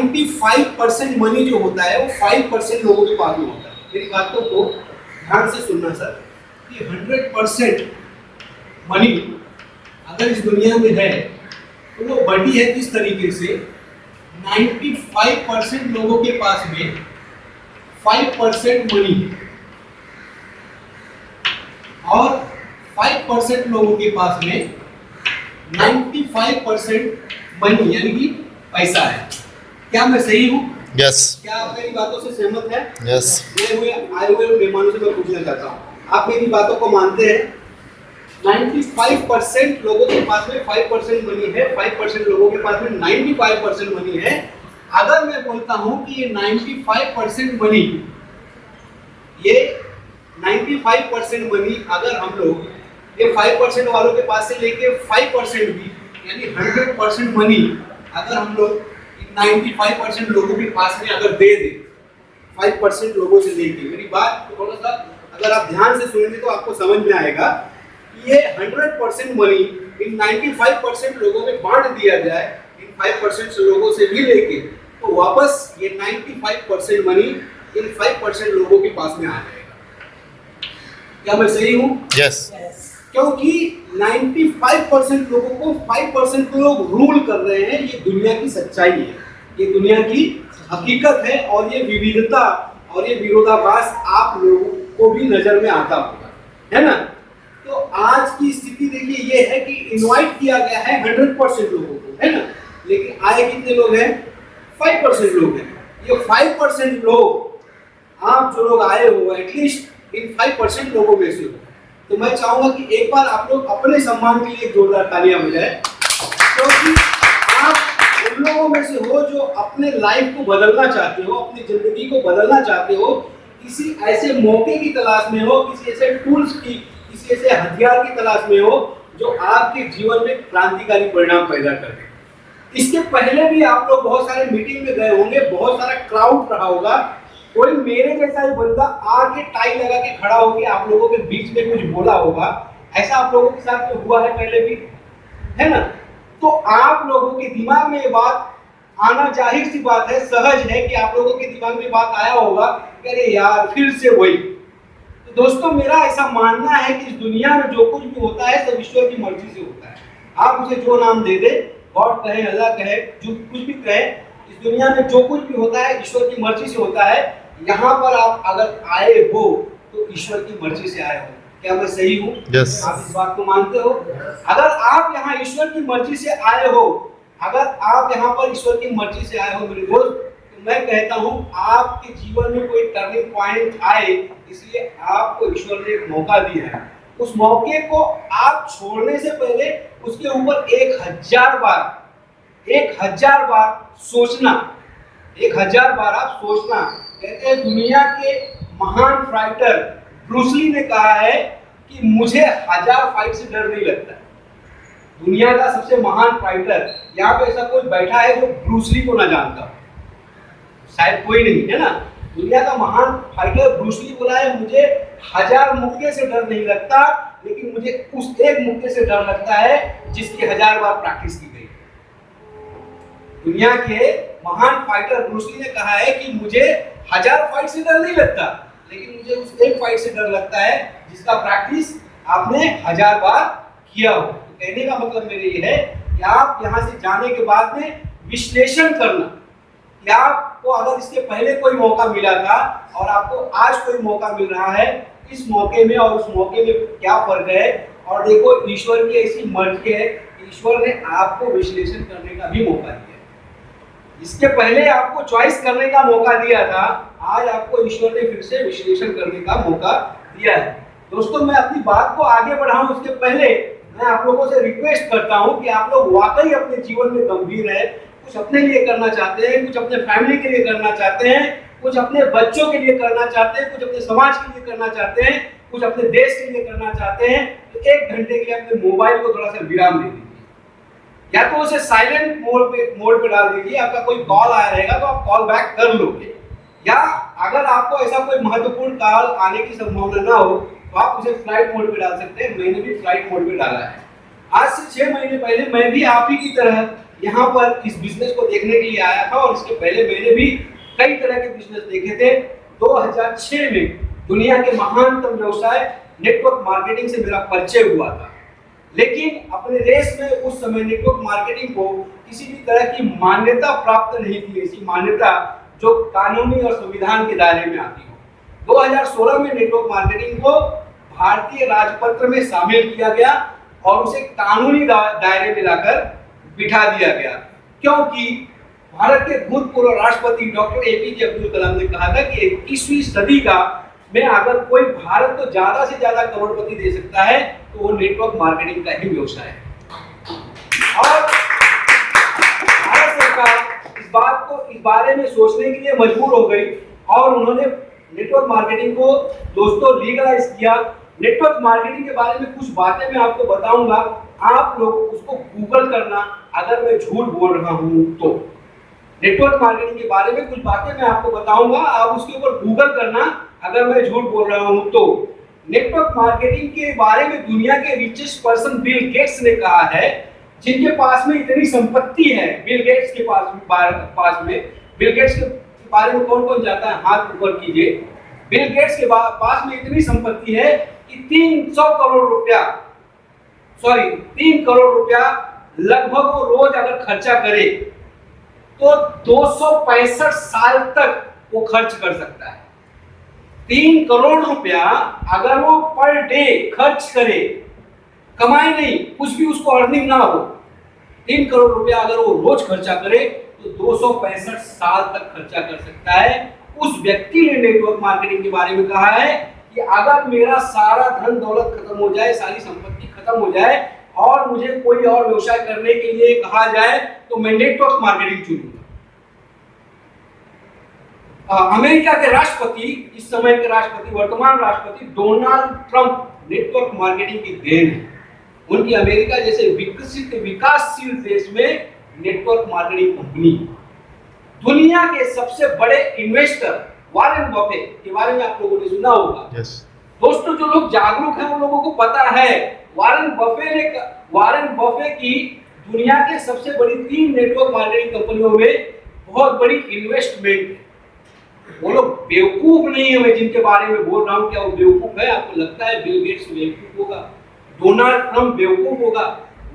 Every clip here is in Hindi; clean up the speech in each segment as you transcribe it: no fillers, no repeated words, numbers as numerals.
95% मनी जो होता है वो 5% लोगों के पास में होता है। मेरी बातों को ध्यान से सुनना सर, कि 100% मनी अगर इस दुनिया में है तो वो बटी है किस तरीके से, 95% लोगों के पास में 5% मनी है और 5% लोगों के पास में 95% मनी यानी कि पैसा है। क्या मैं सही हूँ? यस। क्या आप मेरी बातों से सहमत हैं? यस। आए हुए मेहमानों से मैं पूछना चाहता हूँ, आप मेरी बातों को मानते हैं? 95% लोगों के पास में 5% मनी है, 5% लोगों के पास में 95% मनी है। अगर मैं बोलता हूं कि ये 95% मनी, ये 95% मनी अगर हम लोग ये 5% वालों के पास से लेके 5% भी यानी 100% मनी अगर हम लोग 95% लोगों के पास में अगर दे दे, 5% लोगों से लेके, मेरी बात को थोड़ा सा अगर आप ध्यान से सुनेंगे तो आपको समझ में आएगा। ये 100% मनी इन 95% लोगों में बांट दिया जाए, इन 5% लोगों से भी लेके, तो वापस ये 95% मनी इन 5% लोगों के पास में आ जाएगा। क्या मैं सही हूँ? यस। क्योंकि 95% लोगों को 5% लोग रूल कर रहे हैं। ये दुनिया की सच्चाई है, ये दुनिया की हकीकत है और ये विविधता और ये विरोधाभास आप लोगों को भी नजर में आता होगा, है ना? तो आज की स्थिति देखिए ये है कि इनवाइट किया गया है 100% लोगों को, है ना? लेकिन आए कितने लोग हैं? 5% लोग हैं। ये 5% लोग, आप जो लोग आए हो एटलीस्ट इन 5% लोगों में से हो। तो मैं चाहूंगा कि एक बार आप लोग अपने सम्मान के लिए जोरदार तालियां बजाएं, क्योंकि आप उन लोगों में से हो जो अपने लाइफ को बदलना चाहते हो, अपनी जिंदगी को बदलना चाहते हो, किसी ऐसे मौके की तलाश में हो, किसी ऐसे टूल्स की, किसी ऐसे हथियार की तलाश में हो जो आपके जीवन में क्रांतिकारी परिणाम पैदा कर दे। इसके पहले भी आप लोग बहुत सारे मीटिंग में गए होंगे, बहुत सारा क्राउड रहा होगा, कोई मेरे जैसा ही बंदा आके टाई लगा के खड़ा होके आप लोगों के बीच में कुछ बोला होगा। ऐसा आप लोगों के साथ में हुआ है पहले भी, है ना? तो आप लोगों के दिमाग में ये बात आना जाहिर सी बात है, सहज है कि आप लोगों के दिमाग में बात आया होगा कि अरे यार फिर से वही। तो दोस्तों मेरा ऐसा मानना है कि इस दुनिया में जो कुछ भी होता है सब ईश्वर की मर्जी से होता है। आप उसे जो नाम दे दे, गॉड कहे, अल्लाह कहे, जो कुछ भी कहे, इस दुनिया में जो कुछ भी होता है ईश्वर की मर्जी से होता है। यहाँ पर आप अगर आए हो तो ईश्वर की मर्जी से आए हो। क्या मैं सही हूँ? Yes. आप इस बात को मानते हो? अगर आप यहाँ ईश्वर की मर्जी से आए हो, अगर आप यहाँ पर ईश्वर की मर्जी से आए हो मेरे दोस्त, तो मैं कहता हूँ आपके जीवन में कोई टर्निंग पॉइंट आए, इसलिए आपको ईश्वर ने एक मौका दिया है। उस मौके को आप छोड़ने से पहले उसके ऊपर 1000 बार सोचना, 1000 बार आप सोचना। कहते हैं दुनिया के महान फाइटर ब्रूस ली ने कहा है कि मुझे 1000 फाइट से डर नहीं लगता। दुनिया का सबसे महान फाइटर, यहाँ पे ऐसा कोई बैठा है जो ब्रूस ली को ना जानता, शायद कोई नहीं, है ना? दुनिया का महान फाइटर ब्रूस ली बोला है मुझे 1000 मुक्के से डर नहीं लगता, लेकिन मुझे उस एक मुक्के से डर लगता है जिसकी 1000 बार प्रैक्टिस की गई। दुनिया के महान फाइटर ब्रूस ली ने कहा है कि मुझे 1000 फाइट से डर नहीं लगता, लेकिन मुझे उस एक फाइट से डर लगता है जिसका प्रैक्टिस आपने 1000 बार किया हो। तो कहने का मतलब मेरे ये है कि आप यहाँ से जाने के बाद में विश्लेषण करना कि आपको अगर इसके पहले कोई मौका मिला था और आपको आज कोई मौका मिल रहा है, इस मौके में और उस मौके में क्या फर्क है। और देखो ईश्वर की ऐसी मर्जी है, ईश्वर ने आपको विश्लेषण करने का भी मौका दिया। इसके पहले आपको चॉइस करने का मौका दिया था, आज आपको ईश्वर ने फिर से विश्लेषण करने का मौका दिया है। दोस्तों मैं अपनी बात को आगे बढ़ाऊं उसके पहले मैं आप लोगों से रिक्वेस्ट करता हूं कि आप लोग वाकई अपने जीवन में गंभीर है, कुछ अपने लिए करना चाहते हैं, कुछ अपने फैमिली के लिए करना चाहते हैं, कुछ अपने बच्चों के लिए करना चाहते हैं, कुछ अपने समाज के लिए करना चाहते हैं, कुछ अपने देश के लिए करना चाहते हैं, तो 1 घंटे के लिए अपने मोबाइल को थोड़ा सा विराम दे दीजिए, या तो उसे साइलेंट मोड पे डाल दीजिए। आपका कोई कॉल आया रहेगा तो आप कॉल बैक कर लोगे, या अगर आपको ऐसा कोई महत्वपूर्ण कॉल आने की संभावना ना हो तो आप उसे फ्लाइट मोड पे डाल सकते हैं। मैंने भी फ्लाइट मोड पे डाला है। आज से 6 महीने पहले मैं भी आप ही की तरह यहाँ पर इस बिजनेस को देखने के लिए आया था और इसके पहले मैंने भी कई तरह के बिजनेस देखे थे। 2006 में दुनिया के महानतम व्यवसाय नेटवर्क मार्केटिंग से मेरा परिचय हुआ था, लेकिन अपने देश में उस समय नेटवर्क मार्केटिंग को किसी भी तरह की मान्यता प्राप्त नहीं थी, ऐसी मान्यता जो कानूनी और संविधान के दायरे में आती हो। 2016 में नेटवर्क मार्केटिंग को भारतीय राजपत्र में शामिल किया गया और उसे कानूनी दायरे में लाकर बिठा दिया गया, क्योंकि भारत के भूतपूर्व राष्ट्रपति डॉक्टर एपीजे अब्दुल कलाम ने कहा था कि 21वीं सदी का में अगर कोई भारत को ज्यादा से ज्यादा करोड़पति दे सकता है तो वो नेटवर्क मार्केटिंग का ही व्यवसाय है। और भारत सरकार इस बारे में सोचने के लिए मजबूर हो गई और उन्होंने नेटवर्क मार्केटिंग को दोस्तों लीगलाइज किया। नेटवर्क मार्केटिंग के बारे में कुछ बातें मैं आपको बताऊंगा, आप लोग उसको गूगल करना अगर मैं झूठ बोल रहा हूं तो। नेटवर्क मार्केटिंग के बारे में कुछ बातें मैं आपको बताऊंगा, आप उसके ऊपर गूगल करना अगर मैं झूठ बोल रहा हूं तो। नेटवर्क मार्केटिंग के बारे में दुनिया के रिचेस्ट पर्सन बिल गेट्स ने कहा है, जिनके पास में इतनी संपत्ति है, बिल गेट्स के पास में बिल गेट्स के बारे में कौन कौन जाता है, हाथ ऊपर कीजिए। बिल गेट्स के पास में इतनी संपत्ति है कि 3 करोड़ रुपया लगभग वो रोज अगर खर्चा करे तो 265 साल तक वो खर्च कर सकता है। 3 करोड़ रुपया अगर वो पर डे खर्च करे, कमाई नहीं, कुछ भी उसको अर्निंग ना हो, 3 करोड़ रुपया अगर वो रोज खर्चा करे तो 265 साल तक खर्चा कर सकता है। उस व्यक्ति ने नेटवर्क मार्केटिंग के बारे में कहा है कि अगर मेरा सारा धन दौलत खत्म हो जाए, सारी संपत्ति खत्म हो जाए और मुझे कोई और व्यवसाय करने के लिए कहा जाए तो मैं नेटवर्क मार्केटिंग चुनूंगा। अमेरिका के राष्ट्रपति, इस समय के राष्ट्रपति, वर्तमान राष्ट्रपति डोनाल्ड ट्रंप नेटवर्क मार्केटिंग की देन है। उनकी अमेरिका जैसे विकासशील देश में नेटवर्क मार्केटिंग कंपनी। दुनिया के सबसे बड़े इन्वेस्टर वॉरेन बफेट के बारे में आप लोगों ने सुना होगा। दोस्तों, जो लोग जागरूक हैं उन लोगों को पता है वॉरेन बफेट की दुनिया के सबसे बड़ी 3 नेटवर्क मार्केटिंग कंपनियों में बहुत बड़ी इन्वेस्टमेंट है। वो लोग बेवकूफ नहीं है, मैं जिनके बारे में बोल रहा हूं, क्या वो बेवकूफ है? आपको लगता है बिल गेट्स बेवकूफ होगा, डोनाल्ड ट्रंप बेवकूफ होगा,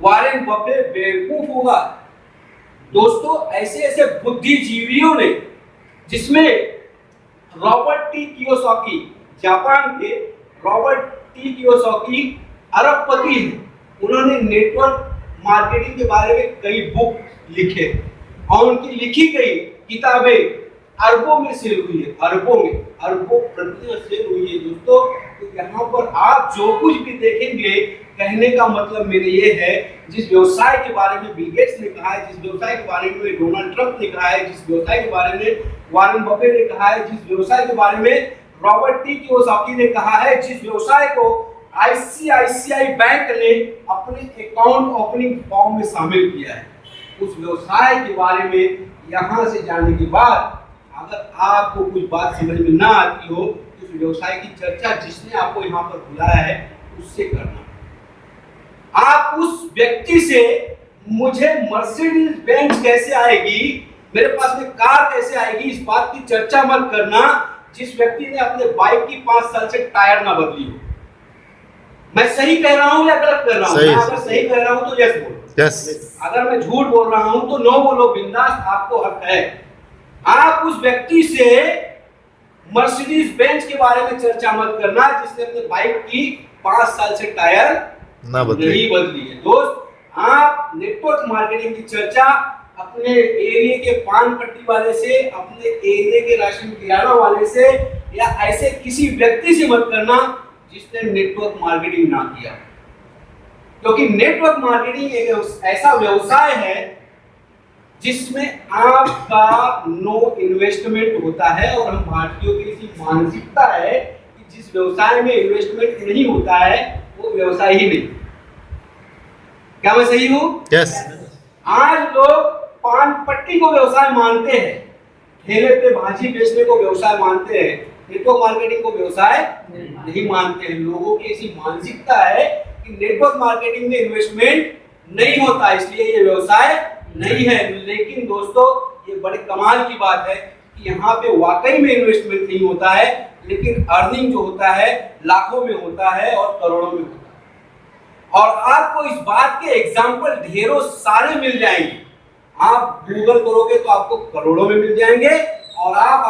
वॉरेन बफेट बेवकूफ होगा? दोस्तों, ऐसे बुद्धिजीवियों ने, जिसमें रॉबर्ट टी कियोसाकी, जापान के रॉबर्ट टी कियोसाकी अरबपति हैं, उन्होंने नेटवर्क मार्केटिंग के बारे में कई बुक लिखे और उनकी लिखी गई किताबें अरबों में सेल हुई है, अरबों प्रतियां सेल हुई है। दोस्तों, तो यहाँ पर आप जो कुछ भी देखेंगे, कहने का मतलब मेरे ये है, जिस व्यवसाय के बारे में बिल गेट्स ने कहा है, जिस व्यवसाय के बारे में डोनाल्ड ट्रंप ने कहा है, जिस व्यवसाय के बारे में वॉरेन बफेट ने कहा है, जिस व्यवसाय के बारे में रॉबर्ट टी कियोसाकी ने कहा है, जिस व्यवसाय को आईसीआईसीआई बैंक ने अपने अकाउंट ओपनिंग फॉर्म में शामिल किया है, उस व्यवसाय के बारे में यहाँ से जानने के बाद अगर आपको कुछ बात समझ में ना आती हो तो उस व्यवसाय की चर्चा जिसने आपको यहाँ पर बुलाया है उससे करना। आप उस व्यक्ति से मुझे मर्सिडीज बेंज कैसे आएगी, मेरे पास में कार कैसे आएगी, इस बात की चर्चा मत करना जिस व्यक्ति ने अपने बाइक की 5 साल से टायर ना बदली हो। मैं सही कह रहा हूँ या गलत कर रहा हूँ? अगर सही कह रहा हूँ तो यस बोलो, अगर मैं झूठ बोल रहा हूँ तो नो बोलो, बिंदास, आपको हक है। आप उस व्यक्ति से मर्सिडीज बेंज के बारे में चर्चा मत करना जिसने अपने बाइक की 5 साल से टायर नहीं बदली है। दोस्त, आप नेटवर्क मार्केटिंग की चर्चा अपने एरिया के पान पट्टी वाले से, अपने एरिया के राशन किराना वाले से या ऐसे किसी व्यक्ति से मत करना जिसने नेटवर्क मार्केटिंग ना किया, क्योंकि नेटवर्क मार्केटिंग एक ऐसा व्यवसाय है जिसमें आपका नो इन्वेस्टमेंट होता है और हम भारतीयों की ऐसी मानसिकता है कि जिस व्यवसाय में इन्वेस्टमेंट नहीं होता है वो व्यवसाय ही नहीं। क्या मैं सही हूँ? यस। आज लोग पान पट्टी को व्यवसाय मानते हैं, ठेले पे भाजी बेचने को व्यवसाय मानते हैं, नेटवर्क मार्केटिंग को व्यवसाय नहीं मानते हैं। लोगों की ऐसी मानसिकता है कि नेटवर्क मार्केटिंग में इन्वेस्टमेंट नहीं होता, इसलिए ये व्यवसाय नहीं है। लेकिन दोस्तों ये बड़े कमाल की बात है कि यहाँ पे वाकई में इन्वेस्टमेंट नहीं होता है, लेकिन अर्निंग जो होता है लाखों में होता है और करोड़ों में होता है। और आपको इस बात के एग्जाम्पल ढेरों सारे मिल जाएंगे। आप गूगल करोगे तो आपको करोड़ों में मिल जाएंगे। और आप